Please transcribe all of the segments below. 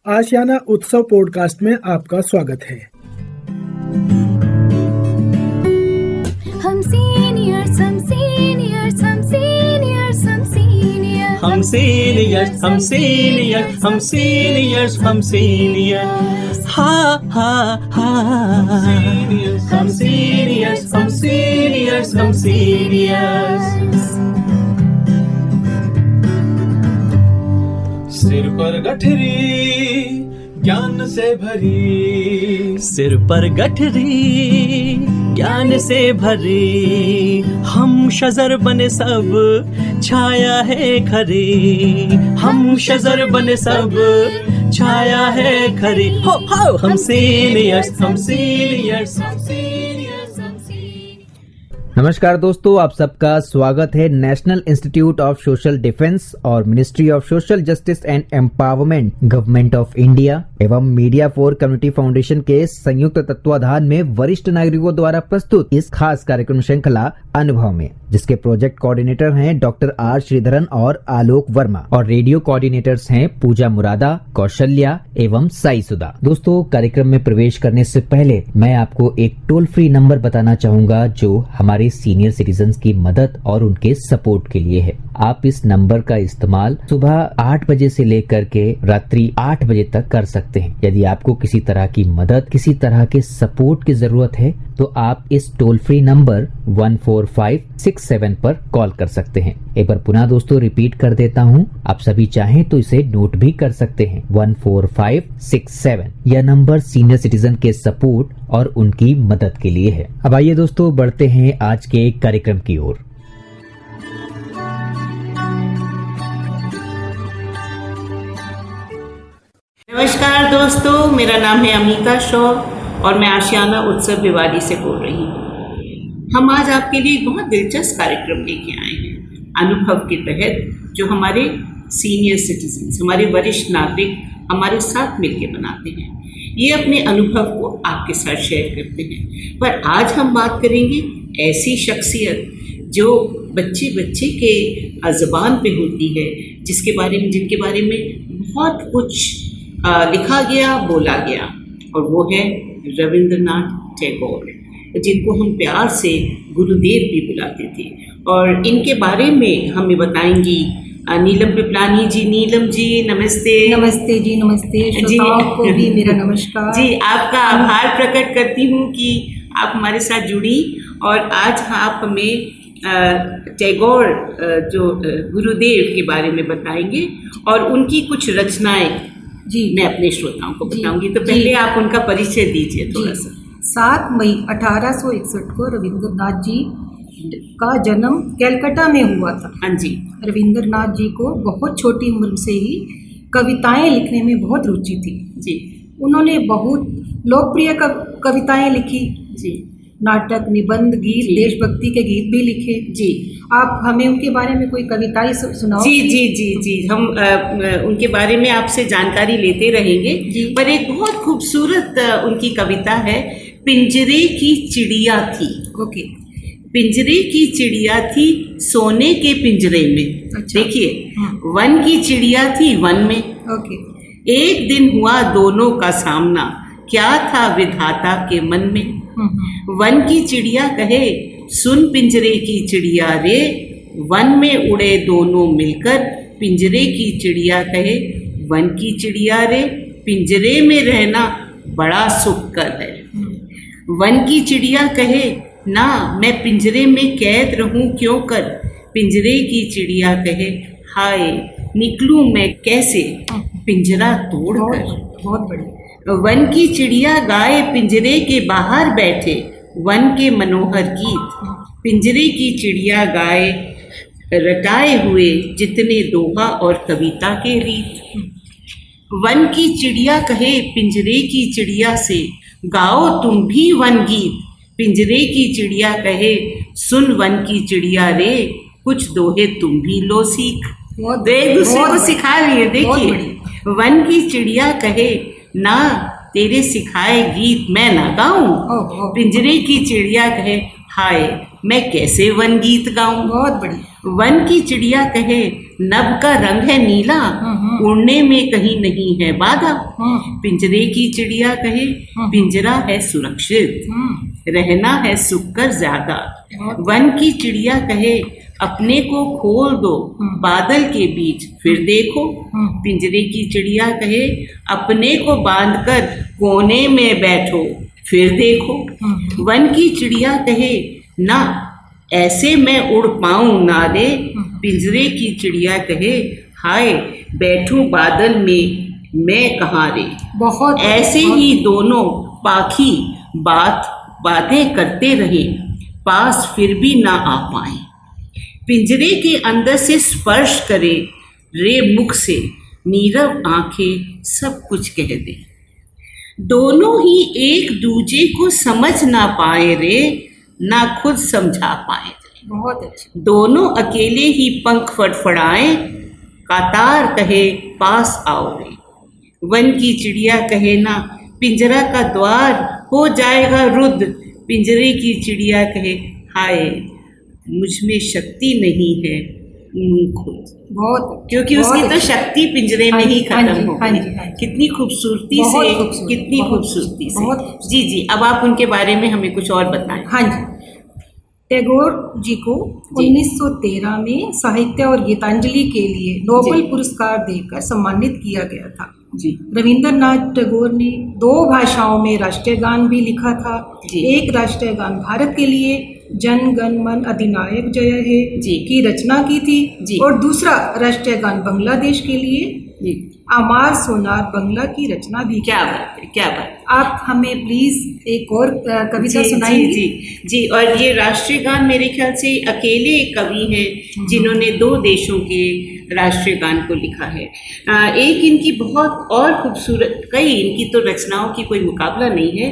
आशियाना उत्सव पॉडकास्ट में आपका स्वागत है। हम सीनियर्स हम सीनियर्स हम सीनियर्स हम सीनियर्स हम सीनियर्स हम सीनियर्स हम सीनियर्स हम सीनियर्स हा हा हा हम सीनियर्स हम सीनियर्स हम सीनियर्स। सिर पर गठरी ज्ञान से भरी, सिर पर गठरी ज्ञान से भरी, हम शजर बने सब छाया है खरी, हम शजर बने सब छाया है खरी। हो हम सीनियर्स हम सीनियर्स हम सीनियर्स हम सीनियर्स। नमस्कार दोस्तों, आप सबका स्वागत है national institute of social defence और ministry of social justice and empowerment, government of India एवं मीडिया फॉर कम्युनिटी फाउंडेशन के संयुक्त तत्वाधान में वरिष्ठ नागरिकों द्वारा प्रस्तुत इस खास कार्यक्रम श्रृंखला अनुभव में, जिसके प्रोजेक्ट कोऑर्डिनेटर हैं डॉक्टर आर श्रीधरन और आलोक वर्मा और रेडियो कोऑर्डिनेटर्स हैं पूजा मुरादा, कौशल्या एवं साई सुधा। दोस्तों, कार्यक्रम में प्रवेश करने से पहले मैं आपको एक टोल फ्री नंबर बताना चाहूंगा जो हमारे सीनियर सिटीजन्स की मदद और उनके सपोर्ट के लिए है। आप इस नंबर का इस्तेमाल सुबह 8 बजे से लेकर के रात्रि 8 बजे तक कर सकते हैं। यदि आपको किसी तरह की मदद, किसी तरह के सपोर्ट की जरूरत है तो आप इस टोल फ्री नंबर 14567 पर कॉल कर सकते हैं। एक बार पुनः दोस्तों रिपीट कर देता हूँ, आप सभी चाहें तो इसे नोट भी कर सकते हैं। 14567 यह नंबर सीनियर सिटीजन के सपोर्ट और उनकी मदद के लिए है। अब आइए दोस्तों बढ़ते हैं आज के कार्यक्रम की ओर। नमस्कार दोस्तों, मेरा नाम है अमिता शॉ और मैं आशियाना उत्सव भिवाड़ी से बोल रही हूँ। हम आज आपके लिए एक बहुत दिलचस्प कार्यक्रम लेके आए हैं। अनुभव के तहत जो हमारे सीनियर सिटीजन्स, हमारे वरिष्ठ नागरिक हमारे साथ मिलकर बनाते हैं, ये अपने अनुभव को आपके साथ शेयर करते हैं। पर आज हम बात करेंगे ऐसी शख्सियत जो बच्चे बच्चे के ज़बान पे होती है, जिनके बारे में बहुत कुछ लिखा गया, बोला गया, और वो है रविंद्रनाथ टैगोर, जिनको हम प्यार से गुरुदेव भी बुलाते थे। और इनके बारे में हमें बताएंगी नीलम पिपलानी जी। नीलम जी नमस्ते। नमस्ते जी, नमस्ते श्रोताओं को भी मेरा नमस्कार जी। आपका आभार प्रकट करती हूँ कि आप हमारे साथ जुड़ी और आज आप हमें टैगोर जो गुरुदेव के बारे में बताएंगे और उनकी कुछ रचनाएं जी मैं अपने श्रोताओं को बताऊंगी। तो पहले आप उनका परिचय दीजिए थोड़ा सा। 7 मई 1861 को रविंद्रनाथ जी का जन्म कलकत्ता में हुआ था। हाँ जी। रविंद्रनाथ जी को बहुत छोटी उम्र से ही कविताएं लिखने में बहुत रुचि थी जी। उन्होंने बहुत लोकप्रिय कविताएं लिखी जी, नाटक, निबंध, गीत, देशभक्ति के गीत भी लिखे जी। आप हमें उनके बारे में कोई कविताएं सुनाओ। जी जी जी जी, हम उनके बारे में आपसे जानकारी लेते रहेंगे जी। पर एक बहुत खूबसूरत उनकी कविता है, पिंजरे की चिड़िया थी। ओके। पिंजरे की चिड़िया थी सोने के पिंजरे में। अच्छा। देखिए, वन की चिड़िया थी वन में। ओके। एक दिन हुआ दोनों का सामना, क्या था विधाता के मन में। वन की चिड़िया कहे सुन पिंजरे की चिड़िया रे, वन में उड़े दोनों मिलकर। पिंजरे की चिड़िया कहे वन की चिड़िया रे, पिंजरे में रहना बड़ा सुखकर है। वन की चिड़िया कहे ना मैं पिंजरे में कैद रहूं क्यों कर। पिंजरे की चिड़िया कहे हाय निकलूं मैं कैसे पिंजरा तोड़कर। बहुत बढ़िया। वन की चिड़िया गाए पिंजरे के बाहर बैठे वन के मनोहर गीत। पिंजरे की चिड़िया गाए रटाए हुए जितने दोहा और कविता के रीत। वन की चिड़िया कहे पिंजरे की चिड़िया से गाओ तुम भी वन गीत। पिंजरे की चिड़िया कहे सुन वन की चिड़िया रे, कुछ दोहे तुम भी लो सीख। एक दूसरे को सिखा रही है। देखिए, वन की चिड़िया कहे ना तेरे सिखाए गीत मैं ना गाऊं। पिंजरे की चिड़िया कहे हाय मैं कैसे वन गीत गाऊं। बहुत बढ़िया। वन की चिड़िया कहे नभ का रंग है नीला, उड़ने में कहीं नहीं है बाधा। पिंजरे की चिड़िया कहे पिंजरा है सुरक्षित, रहना है सुख कर ज्यादा। वन की चिड़िया कहे अपने को खोल दो बादल के बीच फिर देखो। पिंजरे की चिड़िया कहे अपने को बांधकर कोने में बैठो फिर देखो। वन की चिड़िया कहे ना ऐसे मैं उड़ पाऊं ना रे। पिंजरे की चिड़िया कहे हाय बैठूं बादल में मैं कहाँ रे। बहुत ऐसे ही दोनों पाखी बातें करते रहे, पास फिर भी ना आ पाए। पिंजरे के अंदर से स्पर्श करे रे मुख से, नीरव आंखें सब कुछ कह दे। दोनों ही एक दूजे को समझ ना पाए रे, ना खुद समझा पाए रे। बहुत अच्छे। दोनों अकेले ही पंख फड़फड़ाए, कातार कहे पास आओ रे। वन की चिड़िया कहे ना पिंजरा का द्वार हो जाएगा रुद्ध। पिंजरे की चिड़िया कहे हाय मुझ में शक्ति नहीं है खुद। बहुत, क्योंकि बहुत उसकी तो शक्ति पिंजरे में ही खत्म हो गई। कितनी खूबसूरती से, कितनी खूबसूरती से। जी जी, अब आप उनके बारे में हमें कुछ और बताएं। हाँ जी, टैगोर जी को 1913 में साहित्य और गीतांजलि के लिए नोबेल पुरस्कार देकर सम्मानित किया गया था। जी। रविंद्रनाथ टैगोर ने 2 भाषाओं में राष्ट्रीय गान भी लिखा था। एक राष्ट्रीय गान भारत के लिए जन गण मन अधिनायक जय हे की रचना की थी और दूसरा राष्ट्रीय गान बांग्लादेश के लिए अमार सोनार बांग्ला की रचना भी। क्या बात है, क्या बात। आप हमें प्लीज एक और कविता सुनाएंगे? जी जी। और ये राष्ट्रीय गान मेरे ख्याल से अकेले कवि हैं जिन्होंने 2 देशों के राष्ट्रीय गान को लिखा है। एक इनकी बहुत और खूबसूरत, कई इनकी तो रचनाओं की कोई मुकाबला नहीं है।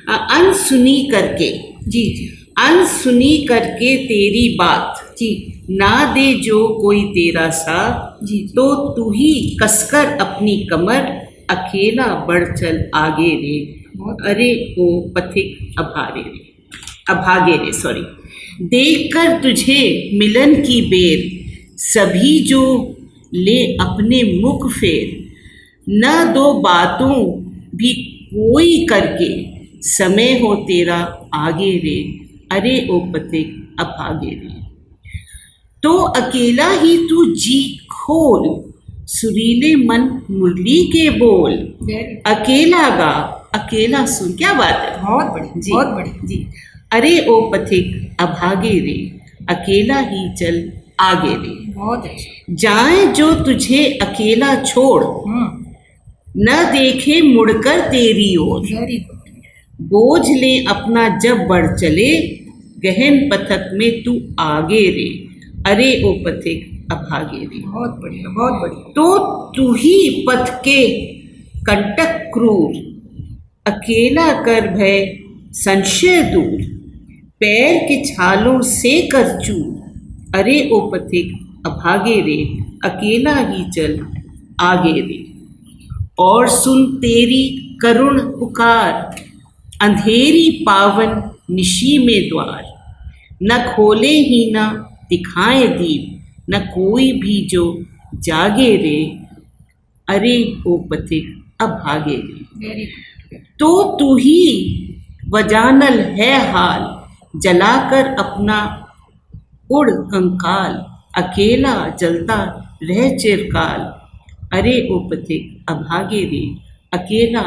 अनसुनी करके, जी जी, अनसुनी करके तेरी बात जी, ना दे जो कोई तेरा साथ जी, तो तू ही कसकर अपनी कमर अकेला बढ़ चल आगे रे। अरे ओ पथिक अभागे रे सॉरी। देखकर तुझे मिलन की बेर, सभी जो ले अपने मुख फेर। न 2 बातों भी कोई करके, समय हो तेरा आगे रे। अरे ओ पथिक अभागे रे। तो अकेला ही तू जी खोल, सुरीले मन मुरली के बोल। अकेला गा अकेला सुन। क्या बात है, बहुत बड़ी जी, बहुत बड़ी जी। अरे ओ पथिक अभागे रे, अकेला ही चल आगे रे। बहुत अच्छा। जाए जो तुझे अकेला छोड़, न देखे मुड़कर तेरी ओर। बोझ ले अपना जब बढ़ चले, गहन पथक में तू आगे रे। अरे ओ पथिक अभागे रे। बहुत बढ़िया, बहुत बढ़िया। तो तू ही पथ के कंटक क्रूर, अकेला कर भय संशय दूर। पैर के छालों से कर चूर। अरे ओ पथिक अभागे रे, अकेला ही चल आगे रे। और सुन तेरी करुण पुकार, अंधेरी पावन निशी में द्वार। न खोले ही न दिखाए दीप, न कोई भी जो जागे रे। अरे ओ पथिक अभागे रे। तो तू ही वजानल है हाल, जलाकर अपना उड़ कंकाल। अकेला जलता रह चिरकाल। अरे ओ पथिक अभागे रे, अकेला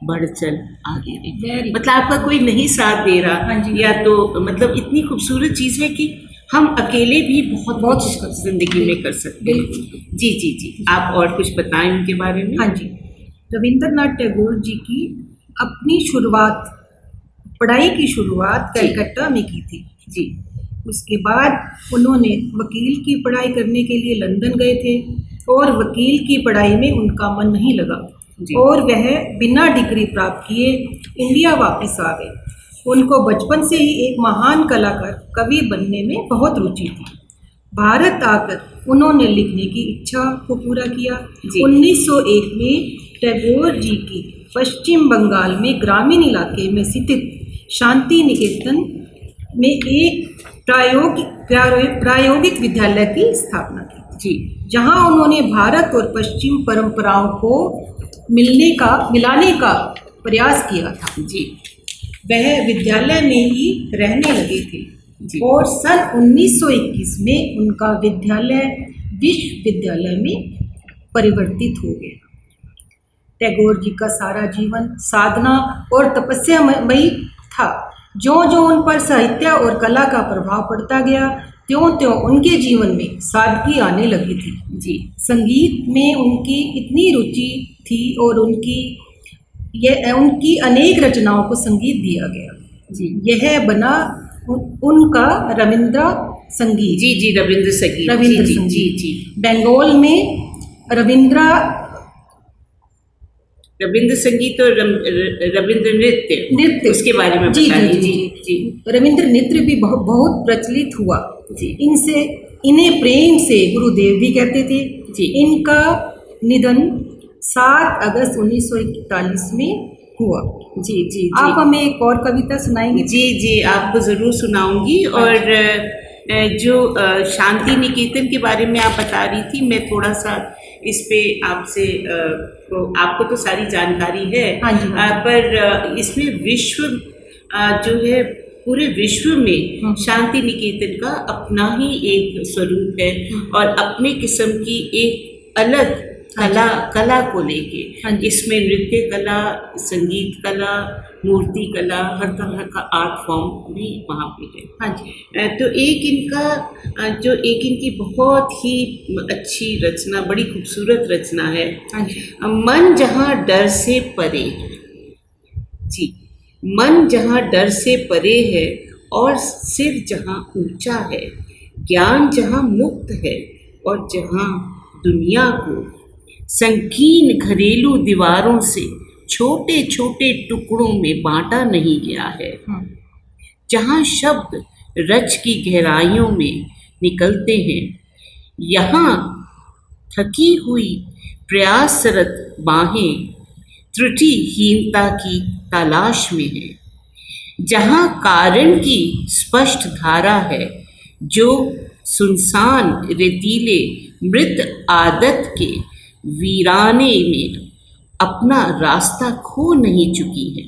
बढ़ चल आगे रे। मतलब आपका कोई नहीं साथ दे रहा, या तो मतलब इतनी खूबसूरत चीज़ है कि हम अकेले भी बहुत कुछ जिंदगी में कर सकते हैं। जी जी जी, आप और कुछ बताएं उनके बारे में। हाँ जी, रविंद्रनाथ टैगोर जी की अपनी शुरुआत, पढ़ाई की शुरुआत कलकत्ता में की थी। जी। उसके बाद उन्होंने वकील की पढ़ाई करने के लिए लंदन गए थे और वकील की पढ़ाई में उनका मन नहीं लगा और वह बिना डिग्री प्राप्त किए इंडिया वापस आ गए। उनको बचपन से ही एक महान कलाकार, कवि बनने में बहुत रुचि थी। भारत आकर उन्होंने लिखने की इच्छा को पूरा किया। 1901 में टैगोर जी की पश्चिम बंगाल में ग्रामीण इलाके में स्थित शांति निकेतन में एक प्रायोगिक विद्यालय की स्थापना की। जी, जहां उन्होंने भारत और पश्चिम परंपराओं को मिलाने का प्रयास किया था। जी, वह विद्यालय में ही रहने लगे थे जी। और सन 1921 में उनका विद्यालय विश्वविद्यालय में परिवर्तित हो गया। टैगोर जी का सारा जीवन साधना और तपस्यामयी था। जो जो उन पर साहित्य और कला का प्रभाव पड़ता गया, त्यों त्यों उनके जीवन में सादगी आने लगी थी। जी, संगीत में उनकी इतनी रुचि थी और उनकी अनेक रचनाओं को संगीत दिया गया। जी, यह बना उनका रविंद्र संगीत। जी, जी, रविंद्र संगीत। रविंद्र जी, जी, संगीत। जी, जी। बंगाल में रविंद्र संगीत और रविंद्र नृत्य उसके बारे में जी, बताइए। जी, जी, जी। रविंद्र नृत्य भी बहुत प्रचलित हुआ। जी, इन्हें प्रेम से गुरुदेव भी कहते थे। जी। इनका निधन 7 अगस्त 1941 में हुआ। जी, जी, जी। आप हमें एक और कविता सुनाएंगे? जी, जी, आपको ज़रूर सुनाऊंगी। और जो शांति निकेतन के बारे में आप बता रही थी, मैं थोड़ा सा इस पे आपसे आपको तो सारी जानकारी है। हाँ जी, हाँ जी। पर इसमें विश्व जो है, पूरे विश्व में शांति निकेतन का अपना ही एक स्वरूप है और अपने किस्म की एक अलग कला को लेके इसमें नृत्य कला, संगीत कला, मूर्ति कला, हर तरह का आर्ट फॉर्म भी वहाँ पे है। हाँ जी। तो एक इनकी बहुत ही अच्छी रचना, बड़ी खूबसूरत रचना है। हाँ जी। मन जहाँ डर से परे। जी, मन जहाँ डर से परे है और सिर जहाँ ऊंचा है, ज्ञान जहाँ मुक्त है और जहाँ दुनिया को संकीर्ण घरेलू दीवारों से छोटे छोटे टुकड़ों में बांटा नहीं गया है, जहाँ शब्द रच की गहराइयों में निकलते हैं, यहाँ थकी हुई प्रयासरत बाहें त्रुटिहीनता की तलाश में है, जहाँ कारण की स्पष्ट धारा है जो सुनसान रेतीले मृत आदत के वीराने में अपना रास्ता खो नहीं चुकी है,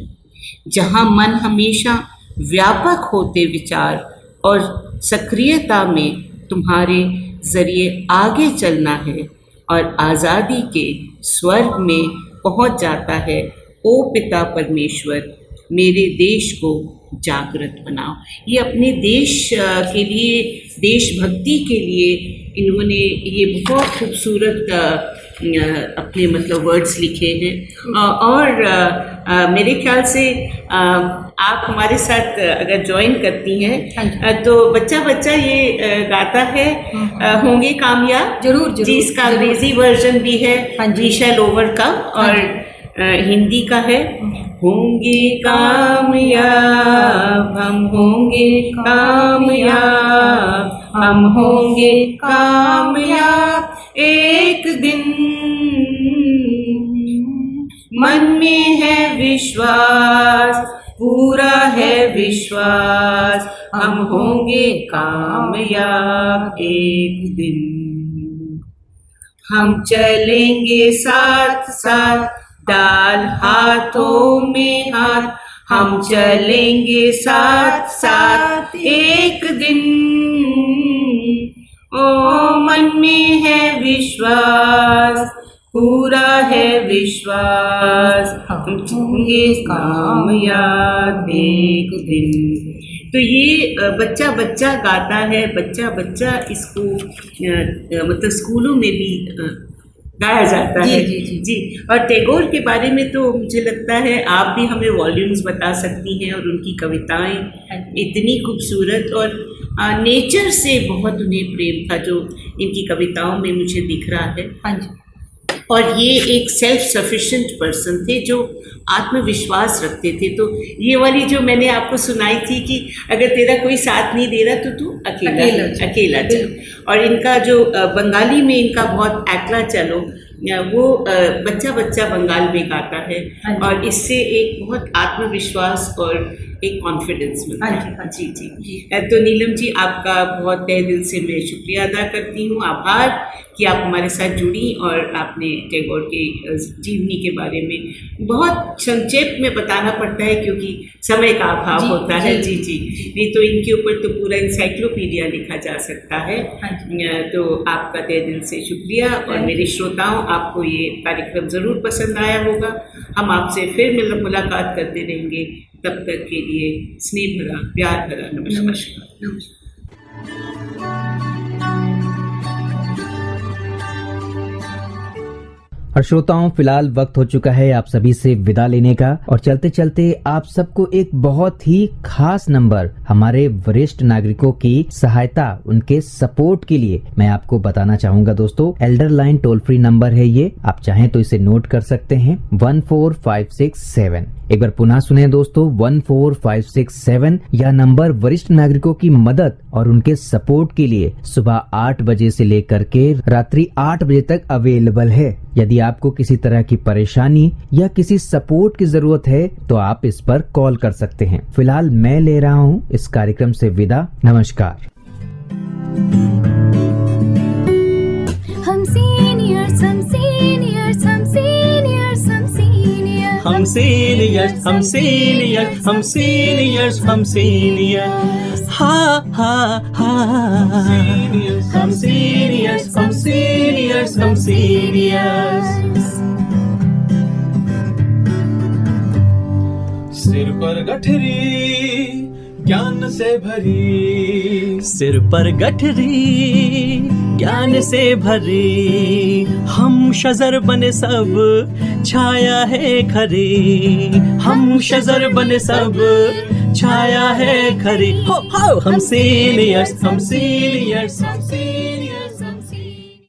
जहाँ मन हमेशा व्यापक होते विचार और सक्रियता में तुम्हारे जरिए आगे चलना है और आज़ादी के स्वर्ग में पहुँच जाता है। ओ पिता परमेश्वर, मेरे देश को जागृत बनाओ। ये अपने देश के लिए, देशभक्ति के लिए इन्होंने ये बहुत खूबसूरत अपने मतलब वर्ड्स लिखे हैं। और मेरे ख्याल से आप हमारे साथ अगर ज्वाइन करती हैं तो बच्चा बच्चा ये गाता है होंगे कामयाब। जरूर जरूर। जी, इसका अंग्रेजी वर्जन भी है, वी शैल ओवरकम, और हिंदी का है होंगे कामयाब, हम होंगे कामयाब, हम होंगे कामयाब एक दिन, मन में है विश्वास, पूरा है विश्वास, हम होंगे कामयाब एक दिन। हम चलेंगे साथ साथ, डाल हाथों में हाथ, हम चलेंगे साथ साथ एक दिन। ओ मन में है विश्वास, पूरा है विश्वास, हम होंगे कामयाब एक दिन। तो ये बच्चा बच्चा गाता है, बच्चा बच्चा इसको मतलब स्कूलों में भी गाया जाता है। जी। और टैगोर के बारे में तो मुझे लगता है आप भी हमें वॉल्यूम्स बता सकती हैं, और उनकी कविताएं इतनी खूबसूरत और नेचर से बहुत उन्हें प्रेम था जो इनकी कविताओं में मुझे दिख रहा है। और ये एक सेल्फ सफिशिएंट पर्सन थे जो आत्मविश्वास रखते थे। तो ये वाली जो मैंने आपको सुनाई थी कि अगर तेरा कोई साथ नहीं दे रहा तो तू अकेला चल। और इनका जो बंगाली में इनका बहुत एकला चलो, वो बच्चा बच्चा बंगाल में गाता है, और इससे एक बहुत आत्मविश्वास और एक कॉन्फिडेंस मिलता हाँ है। जी, हाँ जी जी। तो नीलम जी, आपका बहुत तहे दिल से मैं शुक्रिया अदा करती हूँ, आभार कि आप हमारे साथ जुड़ी और आपने टैगोर के जीवनी के बारे में बहुत संक्षेप में बताना पड़ता है क्योंकि समय का अभाव जी, होता है। जी, जी जी, नहीं तो इनके ऊपर तो पूरा इंसाइक्लोपीडिया लिखा जा सकता है। हाँ तो आपका तहे दिल से शुक्रिया, और मेरे श्रोताओं, आपको ये कार्यक्रम ज़रूर पसंद आया होगा। हम आपसे फिर मुलाकात करते रहेंगे। तब तक के लिए स्नेह भरा, प्यार भरा नमस्कार। और श्रोताओं, फिलहाल वक्त हो चुका है आप सभी से विदा लेने का, और चलते चलते आप सबको एक बहुत ही खास नंबर हमारे वरिष्ठ नागरिकों की सहायता, उनके सपोर्ट के लिए मैं आपको बताना चाहूंगा दोस्तों। Elder line toll free number है ये, आप चाहें तो इसे नोट कर सकते हैं, 14567। एक बार पुनः सुने दोस्तों, 14567। यह नंबर वरिष्ठ नागरिकों की मदद और उनके सपोर्ट के लिए सुबह 8 बजे से लेकर के रात्रि 8 बजे तक अवेलेबल है। यदि आपको किसी तरह की परेशानी या किसी सपोर्ट की जरूरत है तो आप इस पर कॉल कर सकते हैं। फिलहाल मैं ले रहा हूं इस कार्यक्रम से विदा। नमस्कार। हम सीनियर्स हम सीनियर्स हम सीनियर्स हम सीनियर्स हम सीनियर्स हम सीनियर्स हम सीनियर्स हम सीनियर्स, हा हा हा, हम सीनियर्स हम सीनियर्स हम सीनियर्स। सिर पर गठरी ज्ञान से भरी, सिर पर गठरी ज्ञान से भरी, हम शजर बने सब छाया है खरी, हम शजर बने सब छाया है खरी, हो हम सीनियर्स हम सीनियर्स हम सीनियर्स।